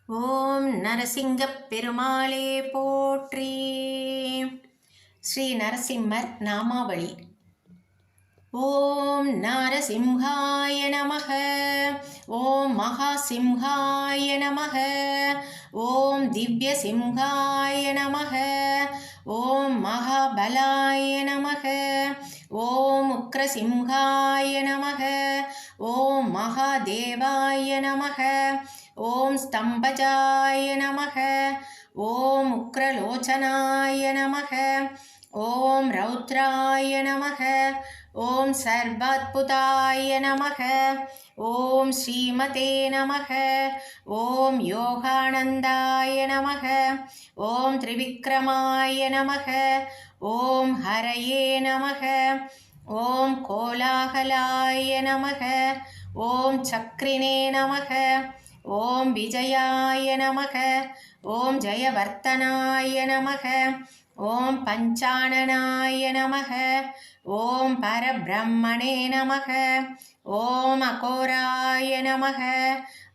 ஓம் நரசிங்கப் பெருமாளே போற்றி. ஸ்ரீ நரசிம்மர் நாமாவளி. ஓம் நரசிம்ஹாய நமக. ஓம் மகாசிம்ஹாய நமக. ஓம் திவ்யசிம்ஹாய நமக. ஓம் மகாபலாய நமக. ஓம் உக்ரசிம்ஹாய நமக. ஓம் மகாதேவாய நமக. ஓம் ஸ்தம்பஜாய நமக. ஓம் உக்ரலோச்சனாய நமக. ஓம் ரௌத்ராய நமக. ஓம் சர்வாத்புதாய நமக. ஓம் ஸ்ரீமதே நமக. ஓம் யோகானந்தாய நமக. ஓம் திரிவிக்ரமாய நமக. ஓம் ஹரயே நமக. ஓம் கோலாகலாய நமக. ஓம் சக்ரினே நமக. ஓம் விஜயாய நமக. ஓம் ஜெயவர்த்தனாய நமக. ஓம் பஞ்சானனாய நமக. ஓம் பரபிரம்மணே நமக. ஓம் அகோராய நமக.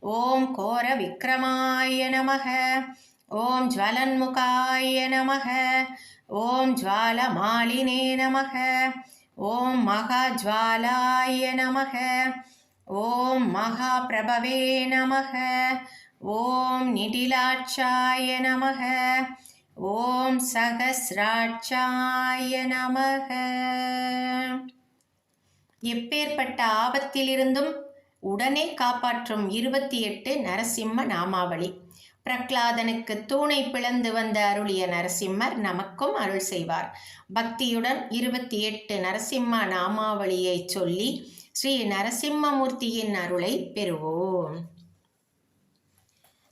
ஓம் கோர விக்ரமாய நமக. ஓம் ஜ்வலன்முகாய நமக. ஓம் ஜ்வாலமாலினே நமக. ஓம் மகாஜ்வாலாய நமக. ஓம் மகாபிரபவே நமக. ஓம் நிடிலாட்சாய நமக. ஓம் சகஸ்ராட்சாய நமக. எப்பேற்பட்ட ஆபத்திலிருந்தும் உடனே காப்பாற்றும் 28 நரசிம்ம நாமாவளி. பிரகலாதனுக்கு தூணை பிளந்து வந்த அருளிய நரசிம்மர் நமக்கும் அருள் செய்வார். பக்தியுடன் 28 நரசிம்ம நாமாவளியை சொல்லி ஸ்ரீ நரசிம்மமூர்த்தியின் அருளை பெறுவோம்.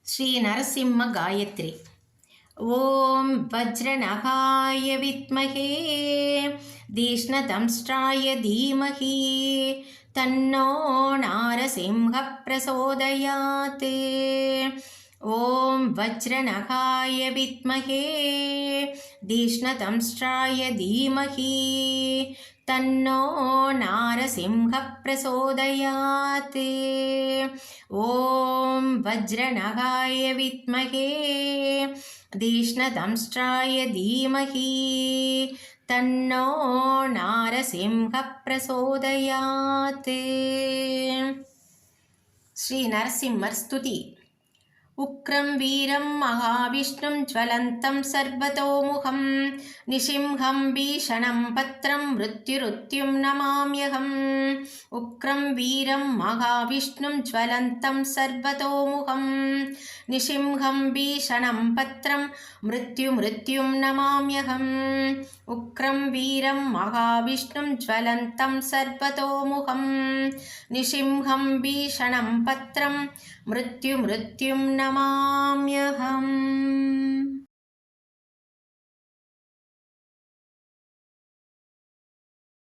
ஸ்ரீ நரசிம்ம காயத்ரி. ஓம் வஜ்ரநகாய வித்மகே தீஷ்ணதம்ஷ்ட்ராய தீமஹி தன்னோ நாரசிம்ஹ பிரசோதயாத். ஓம் வஜ்ரநகாய வித்மகே தீஷ்ணதம்ஷ்ட்ராய தீமஹி தன்னோ நாரசிம்ஹ பிரசோதயாத். ஓம் வஜ்ரநகாய வித்மகே தீஷ்ணதம்ஷ்ட்ராய தீமஹி தன்னோ நாரசிம்ஹ பிரசோதயாத். ஸ்ரீ நரசிம்மர் ஸ்துதி. உக்ரம் வீரம் மகாவிஷ்ணும் ஜ்வலந்தம் சர்வதோமுகம் நிசிம்ஹம் பீஷணம் பத்ரம் மிருத்யுருத்யும் நமாம்யகம். உக்ரம் வீரம் மகாவிஷ்ணும் ஜ்வலந்தம் சர்வதோமுகம் நிசிம்ஹம் பீஷணம் பத்ரம் மிருத்யும் நமாம்யகம். உக்ரம் வீரம் மகாவிஷ்ணும் ஜ்வலந்தம் சர்வதோமுகம் நிசிம்ஹம் பீஷணம் பத்ரம் மிருத்யும் நமாம்யகம்.